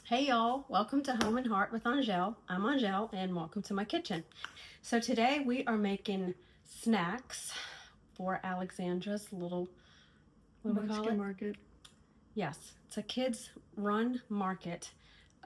Hey y'all, welcome to Home and Heart with Angelle. I'm Angelle and welcome to my kitchen. So today we are making snacks for Alexandra's little, what do we call it? Market. Yes, it's a kids run market.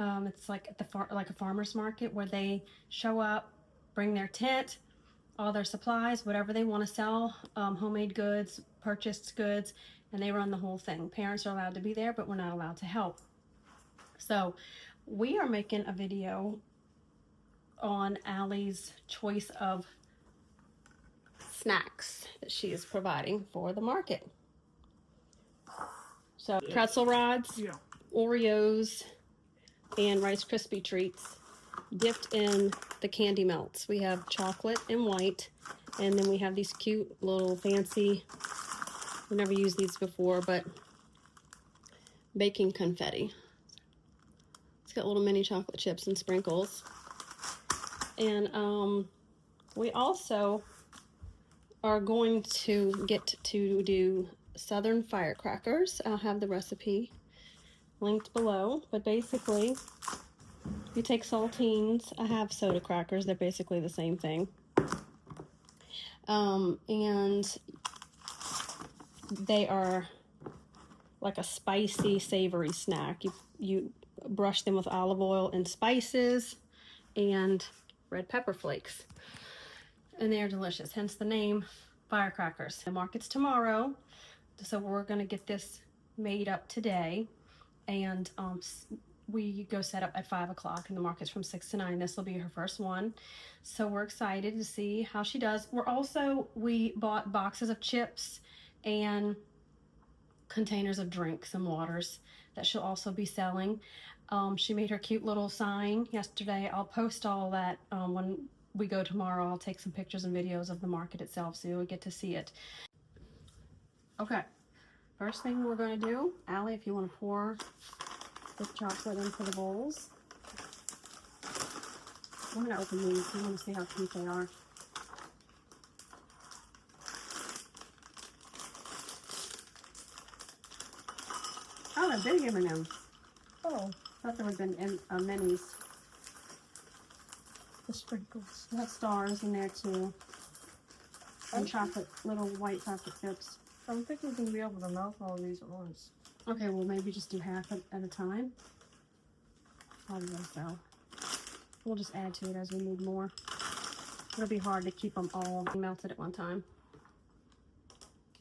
It's like at like a farmer's market where they show up, bring their tent, all their supplies, whatever they want to sell, homemade goods, purchased goods, and they run the whole thing. Parents are allowed to be there, but we're not allowed to help. So we are making a video on Allie's choice of snacks that she is providing for the market. So pretzel rods, Oreos, and Rice Krispie treats dipped in the candy melts. We have chocolate and white, and then we have these cute little fancy, we've never used these before, but baking confetti. It's got little mini chocolate chips and sprinkles. And we also are going to get to do Southern firecrackers. I'll have the recipe linked below, but basically you take saltines. I have soda crackers, they're basically the same thing. And they are like a spicy, savory snack. You brush them with olive oil and spices and red pepper flakes. And they are delicious, hence the name firecrackers. The market's tomorrow, so we're gonna get this made up today, and we go set up at 5 o'clock, and the market's from 6 to 9. This will be her first one, so we're excited to see how she does. We bought boxes of chips and containers of drinks and waters that she'll also be selling. She made her cute little sign yesterday. I'll post all that when we go tomorrow. I'll take some pictures and videos of the market itself so you'll get to see it. Okay, first thing we're going to do, Allie, if you want to pour the chocolate into the bowls. I'm going to open these. I want to see how cute they are. Oh, they're big M&Ms. Oh, I thought there would have been minis. The sprinkles. They have stars in there too. And chocolate, little white chocolate chips. I don't think we're going to be able to melt all these at once. Okay, well maybe just do half at a time. Probably so. We'll just add to it as we need more. It'll be hard to keep them all melted at one time.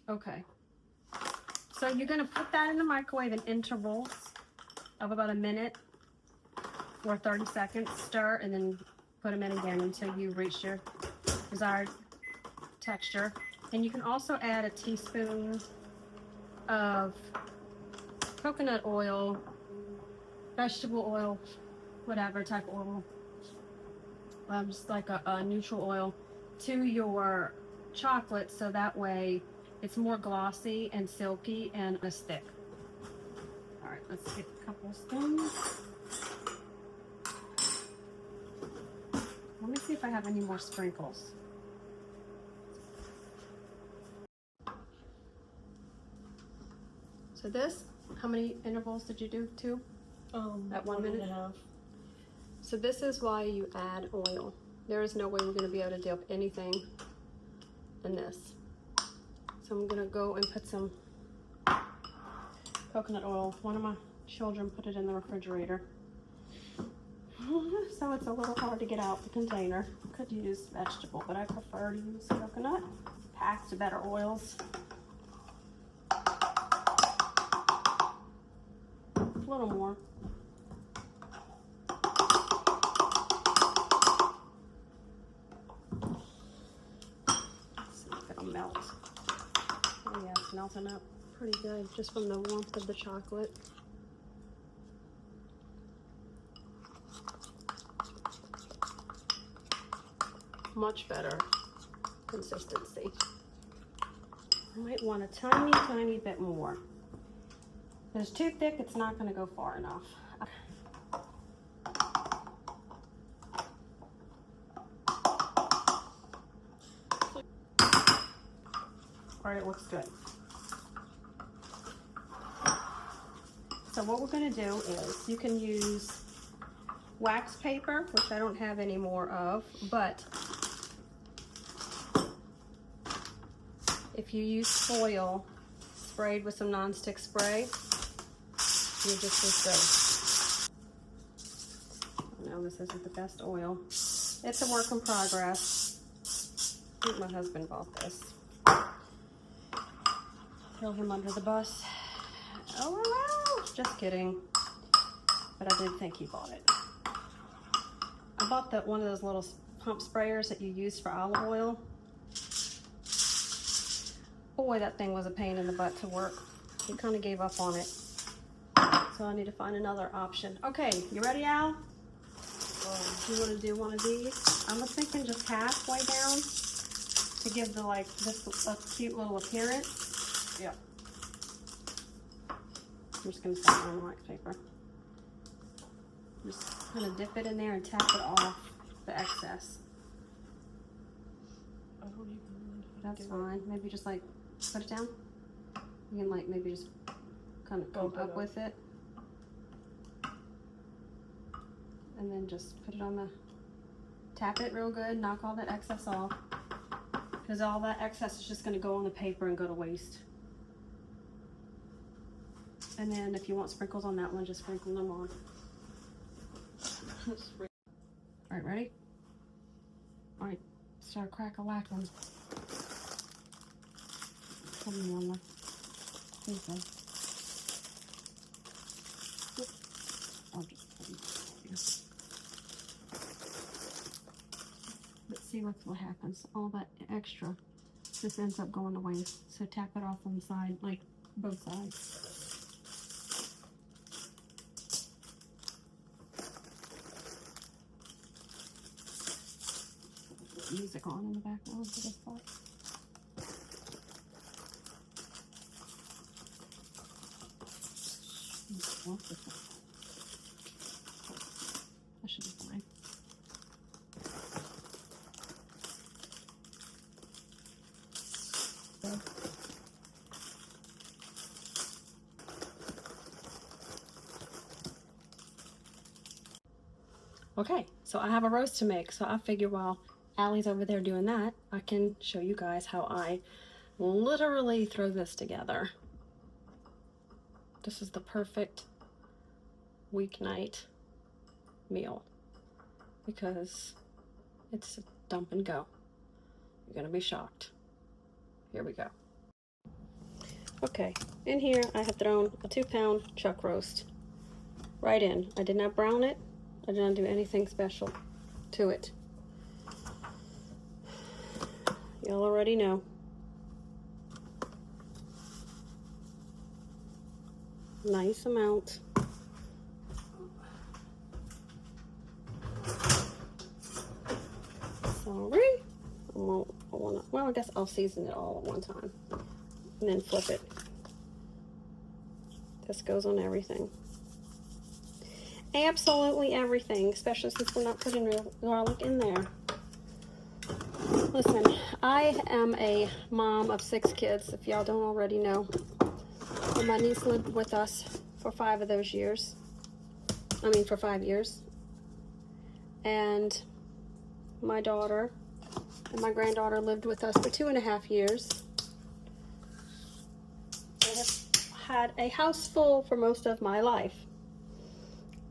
Okay. So you're going to put that in the microwave in intervals of about a minute or 30 seconds. Stir and then put them in again until you reach your desired texture. And you can also add a teaspoon of coconut oil, vegetable oil, whatever type of oil, just like a neutral oil, to your chocolate, so that way it's more glossy and silky and less thick. All right, let's get a couple spoons. Let me see if I have any more sprinkles. So this, how many intervals did you do? 2? At 1 minute? 1.5. So this is why you add oil. There is no way we're going to be able to dip anything in this. So I'm going to go and put some coconut oil. One of my children put it in the refrigerator. So it's a little hard to get out the container. Could use vegetable, but I prefer to use coconut. Packed to better oils. A little more. Let's see if it'll melt. Oh yeah, it's melting up pretty good just from the warmth of the chocolate. Much better consistency. I might want a tiny, tiny bit more. If it's too thick, it's not going to go far enough. All right, it looks good. So what we're gonna do is, you can use wax paper, which I don't have any more of, but if you use foil sprayed with some nonstick spray, you're just as good. No, this isn't the best oil. It's a work in progress. I think my husband bought this. Throw him under the bus. Oh, well, just kidding. But I did think he bought it. I bought one of those little pump sprayers that you use for olive oil. Boy, that thing was a pain in the butt to work. He kind of gave up on it. So I need to find another option. Okay, you ready, Al? You want to do one of these? I was thinking just halfway down to give the this a cute little appearance. Yeah. I'm just going to set it on wax paper. Just kind of dip it in there and tap it off the excess. I don't even know. That's fine. Maybe just like put it down. You can like maybe just kind of go up with it. And then just put it on the, tap it real good, knock all that excess off. Because all that excess is just going to go on the paper and go to waste. And then if you want sprinkles on that one, just sprinkle them on. Alright, ready? Alright, start crack-a-lacking. Come on, Mama. There you go. I'll just put it here. Let's see what happens. All that extra just ends up going to waste. So tap it off on the side, like both sides. Music on in the background for this part. That should be fine. Okay, so I have a roast to make, so I figure while Allie's over there doing that, I can show you guys how I literally throw this together. This is the perfect weeknight meal because it's a dump and go. You're gonna be shocked. Here we go. Okay, in here I have thrown a 2-pound chuck roast right in. I did not brown it. I did not do anything special to it. Y'all already know. Nice amount. Sorry. Well, I guess I'll season it all at one time. And then flip it. This goes on everything. Absolutely everything, especially since we're not putting real garlic in there. Listen, I am a mom of 6 kids, if y'all don't already know. And my niece lived with us for 5 of those years. For 5 years. And my daughter and my granddaughter lived with us for 2.5 years. I have had a house full for most of my life.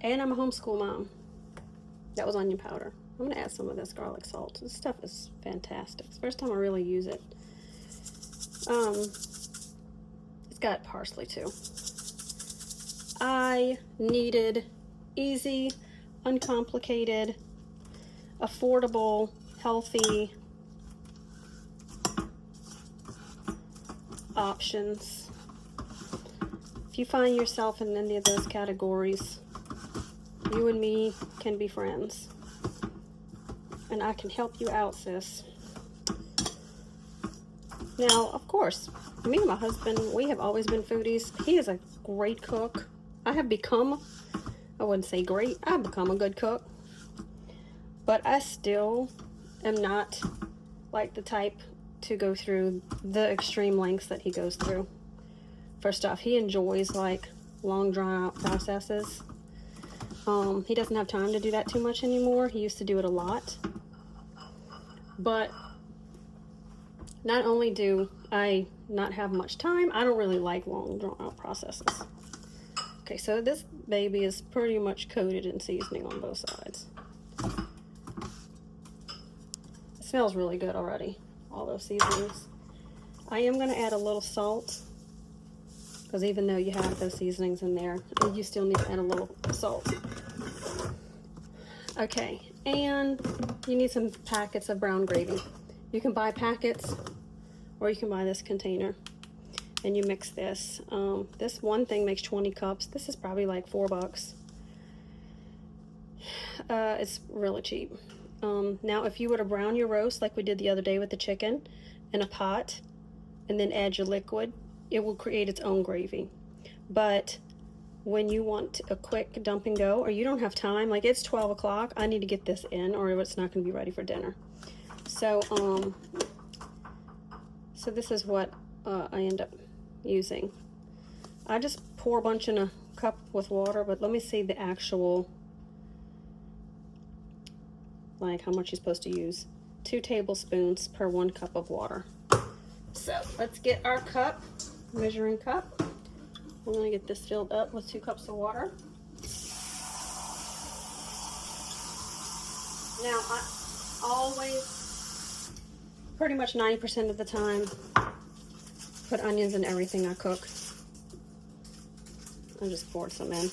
And I'm a homeschool mom. That was onion powder. I'm going to add some of this garlic salt. This stuff is fantastic. It's the first time I really use it. It's got parsley too. I needed easy, uncomplicated, affordable, healthy options. If you find yourself in any of those categories, you and me can be friends. And I can help you out, sis. Now, of course, me and my husband, we have always been foodies. He is a great cook. I have become, I wouldn't say great, I've become a good cook. But I still am not like the type to go through the extreme lengths that he goes through for stuff. He enjoys like long drawn out processes. He doesn't have time to do that too much anymore. He used to do it a lot. But not only do I not have much time, I don't really like long drawn out processes. Okay, so this baby is pretty much coated in seasoning on both sides. It smells really good already, all those seasonings. I am going to add a little salt, because even though you have those seasonings in there, you still need to add a little salt. Okay, and you need some packets of brown gravy. You can buy packets, or you can buy this container, and you mix this. This one thing makes 20 cups. This is probably like $4. It's really cheap. Now, if you were to brown your roast like we did the other day with the chicken in a pot, and then add your liquid, it will create its own gravy. But when you want a quick dump and go, or you don't have time, like it's 12 o'clock, I need to get this in or it's not going to be ready for dinner. So so this is what I end up using. I just pour a bunch in a cup with water, but let me see the actual, like how much you're supposed to use. 2 tablespoons per 1 cup of water. So let's get our cup, measuring cup. We're going to get this filled up with 2 cups of water. Now, I always, pretty much 90% of the time, put onions in everything I cook. I just poured some in.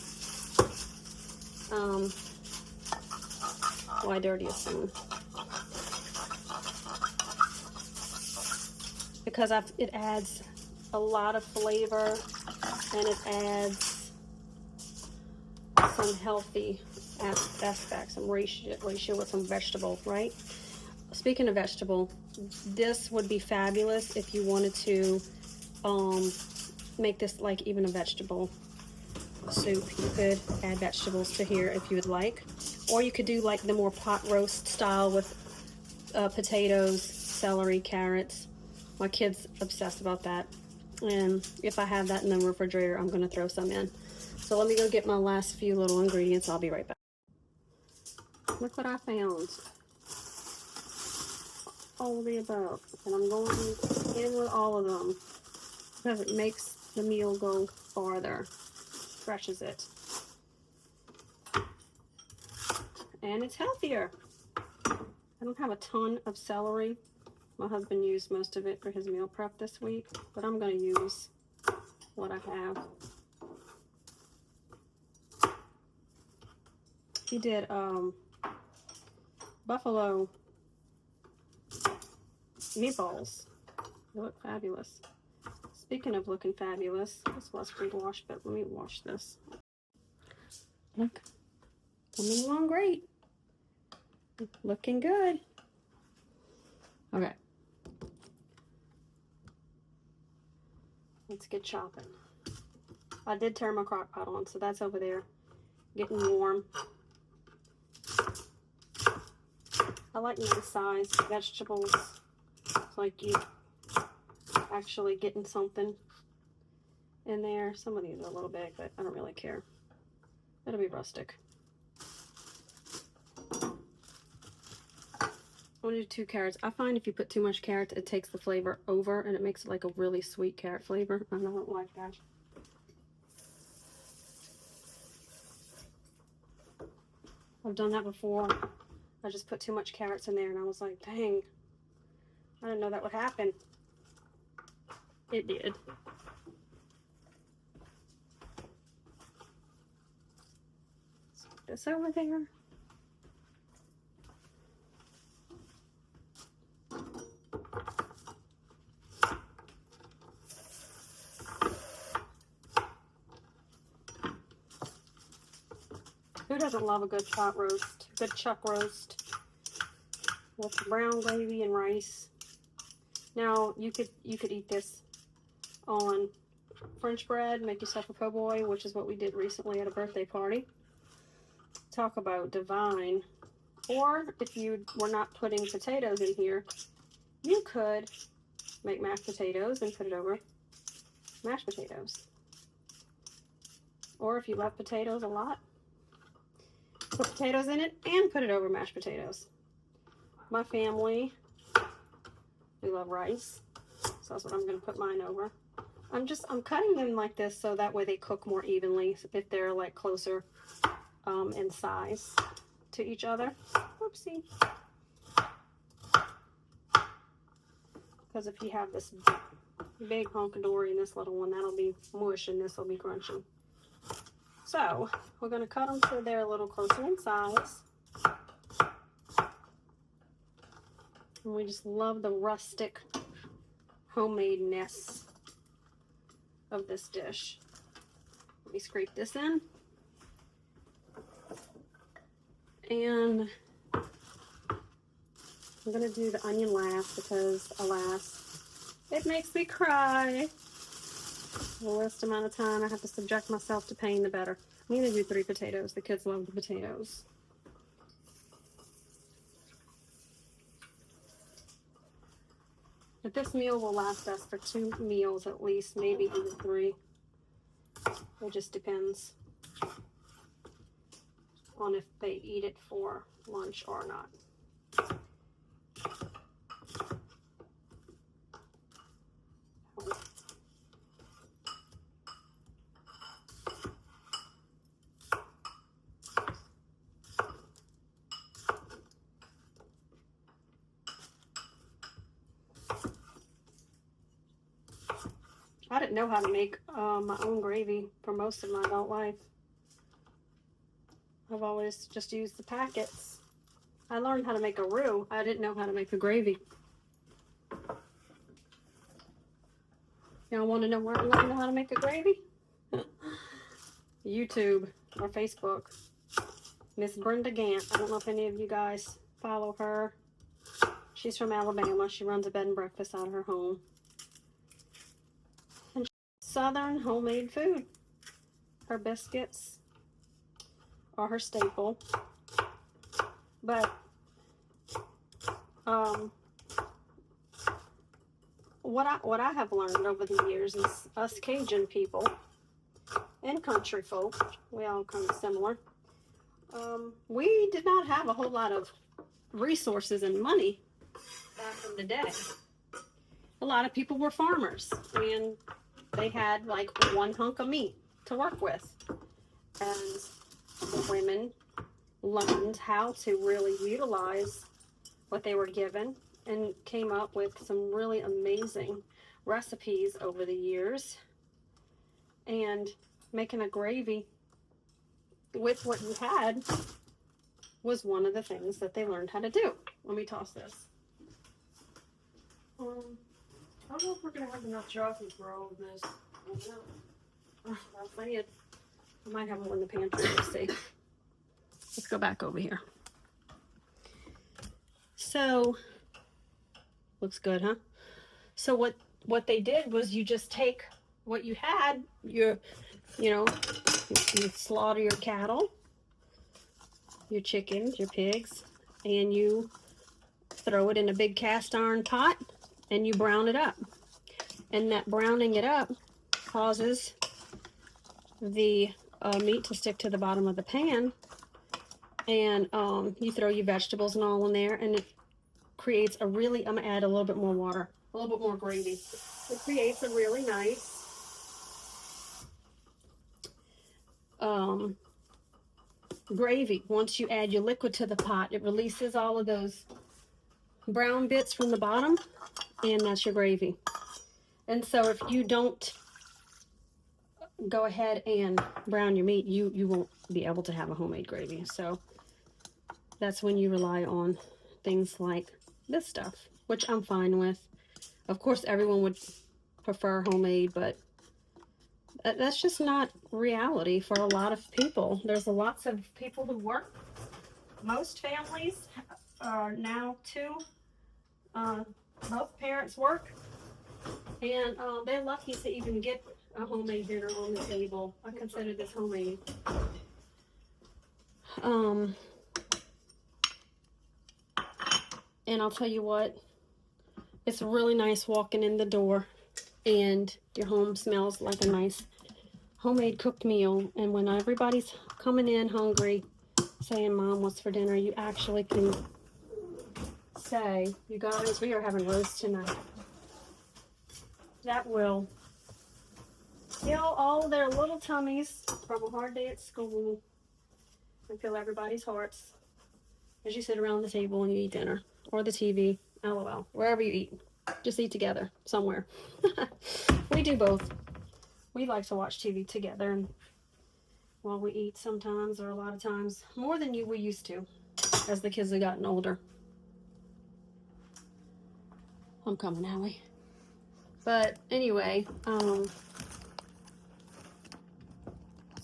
Why dirty a spoon? Because it adds a lot of flavor, and it adds some healthy aspects, some ratio with some vegetable, right? Speaking of vegetable, this would be fabulous if you wanted to make this like even a vegetable soup. You could add vegetables to here if you would like, or you could do like the more pot roast style with potatoes, celery, carrots. My kid's obsessed about that, and if I have that in the refrigerator, I'm going to throw some in. So let me go get my last few little ingredients. I'll be right back. Look what I found. All of the above, and I'm going in with all of them because it makes the meal go farther, stretches it, and it's healthier. I don't have a ton of celery. My husband used most of it for his meal prep this week, but I'm going to use what I have. He did buffalo meatballs. They look fabulous. Speaking of looking fabulous, this was pre-washed, but let me wash this. Look, coming along great. Looking good. Okay. Let's get chopping. I did turn my crock pot on, so that's over there getting warm. I like nice size vegetables. It's like you actually getting something in there. Some of these are a little big, but I don't really care. It'll be rustic. I'm gonna do 2 carrots. I find if you put too much carrots, it takes the flavor over and it makes it like a really sweet carrot flavor. I don't like that. I've done that before. I just put too much carrots in there and I was like, dang, I didn't know that would happen. It did. Let's put this over there. Who doesn't love a good pot roast, good chuck roast with brown gravy and rice? Now you could eat this on French bread, make yourself a po' boy, which is what we did recently at a birthday party. Talk about divine. Or if you were not putting potatoes in here, you could make mashed potatoes and put it over mashed potatoes. Or if you love potatoes a lot, put potatoes in it and put it over mashed potatoes. My family, we love rice, so that's what I'm going to put mine over. I'm cutting them like this so that way they cook more evenly if they're like closer in size to each other. Oopsie. Because if you have this big hunk of dory and this little one, that'll be mush and this will be crunchy. So we're going to cut them so they're a little closer in size. And we just love the rustic homemade-ness of this dish. Let me scrape this in. And I'm going to do the onion last because, alas, it makes me cry. The less amount of time I have to subject myself to pain, the better. I'm going to do 3 potatoes. The kids love the potatoes. But this meal will last us for 2 meals at least, maybe even 3. It just depends on if they eat it for lunch or not. I didn't know how to make my own gravy for most of my adult life. I've always just used the packets. I learned how to make a roux. I didn't know how to make a gravy. Y'all want to know where I learned how to make a gravy? YouTube or Facebook. Miss Brenda Gant. I don't know if any of you guys follow her. She's from Alabama. She runs a bed and breakfast out of her home. And Southern homemade food. Her biscuits are her staple. But what I have learned over the years is us Cajun people and country folk, we all kind of similar. We did not have a whole lot of resources and money back in the day. A lot of people were farmers and they had like one hunk of meat to work with. And the women learned how to really utilize what they were given and came up with some really amazing recipes over the years. And making a gravy with what you had was one of the things that they learned how to do. Let me toss this. I don't know if we're gonna have enough chocolate for all of this. I'll say it. I might have one in the pantry. Let's see. Let's go back over here. So, looks good, huh? So what they did was you just take what you had, you slaughter your cattle, your chickens, your pigs, and you throw it in a big cast iron pot and you brown it up. And that browning it up causes the meat to stick to the bottom of the pan. And you throw your vegetables and all in there, and it creates a really, I'm gonna add a little bit more water, a little bit more gravy. It creates a really nice gravy. Once you add your liquid to the pot, it releases all of those brown bits from the bottom, and that's your gravy. And so if you don't go ahead and brown your meat, you won't be able to have a homemade gravy. So that's when you rely on things like this stuff, which I'm fine with. Of course, everyone would prefer homemade, but that's just not reality for a lot of people. There's lots of people who work. Most families are now both parents work, and they're lucky to even get a homemade dinner on the table. I consider this homemade. And I'll tell you what, it's really nice walking in the door and your home smells like a nice homemade cooked meal. And when everybody's coming in hungry, saying, Mom, what's for dinner? You actually can say, you guys, we are having roast tonight. That will fill all their little tummies from a hard day at school and fill everybody's hearts as you sit around the table and you eat dinner or the TV, LOL, wherever you eat. Just eat together somewhere. We do both. We like to watch TV together and while we eat sometimes, or a lot of times, more than we used to as the kids have gotten older. I'm coming, Allie. But anyway,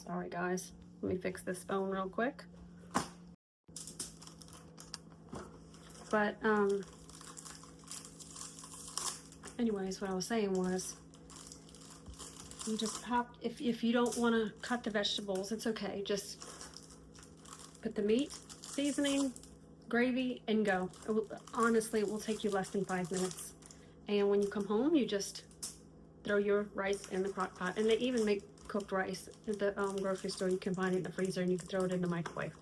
sorry guys. Let me fix this phone real quick. But anyways, what I was saying was, you just have, if you don't want to cut the vegetables, it's okay. Just put the meat, seasoning, gravy, and go. Honestly, it will take you less than 5 minutes. And when you come home, you just throw your rice in the crock pot. And they even make cooked rice at the grocery store. You can find it in the freezer and you can throw it in the microwave.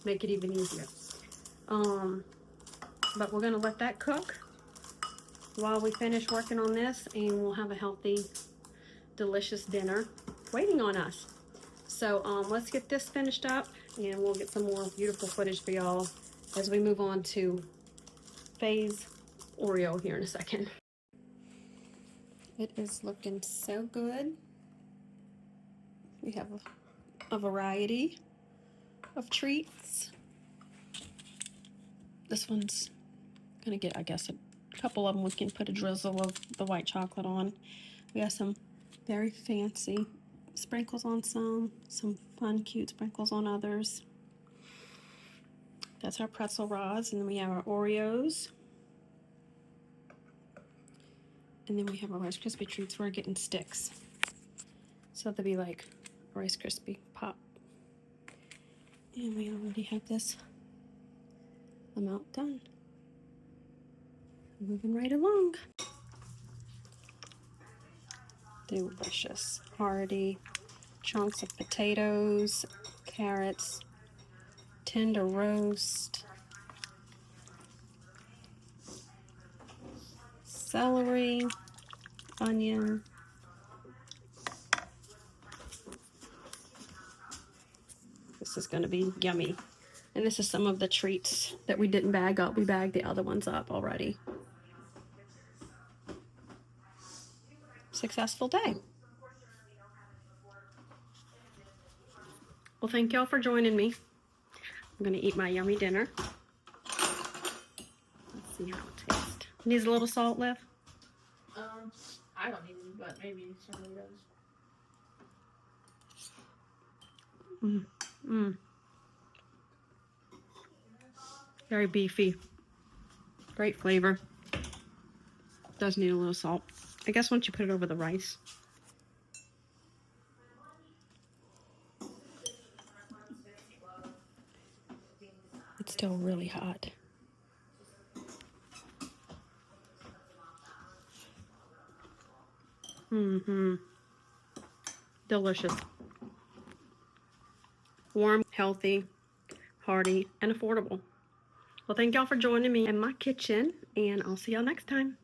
Make it even easier. But we're gonna let that cook while we finish working on this, and we'll have a healthy, delicious dinner waiting on us. So let's get this finished up and we'll get some more beautiful footage for y'all as we move on to Faye's Oreo here in a second. It is looking so good. We have a variety of treats. This one's gonna get, I guess, a couple of them we can put a drizzle of the white chocolate on. We have some very fancy sprinkles on some fun, cute sprinkles on others. That's our pretzel rods, and then we have our Oreos. And then we have our Rice Krispie treats. We're getting sticks. So they'll be like a Rice Krispie pop. And we already have this amount done. Moving right along. Delicious. Hearty chunks of potatoes, carrots, tender roast, celery, onion, this is going to be yummy. And this is some of the treats that we didn't bag up. We bagged the other ones up already. Successful day. Well, thank y'all for joining me. I'm going to eat my yummy dinner. Let's see how it tastes. Needs a little salt, Liv? I don't even, but maybe somebody does. Very beefy. Great flavor. Does need a little salt. I guess once you put it over the rice. It's still really hot. Delicious. Warm, healthy, hearty, and affordable. Well, thank y'all for joining me in my kitchen, and I'll see y'all next time.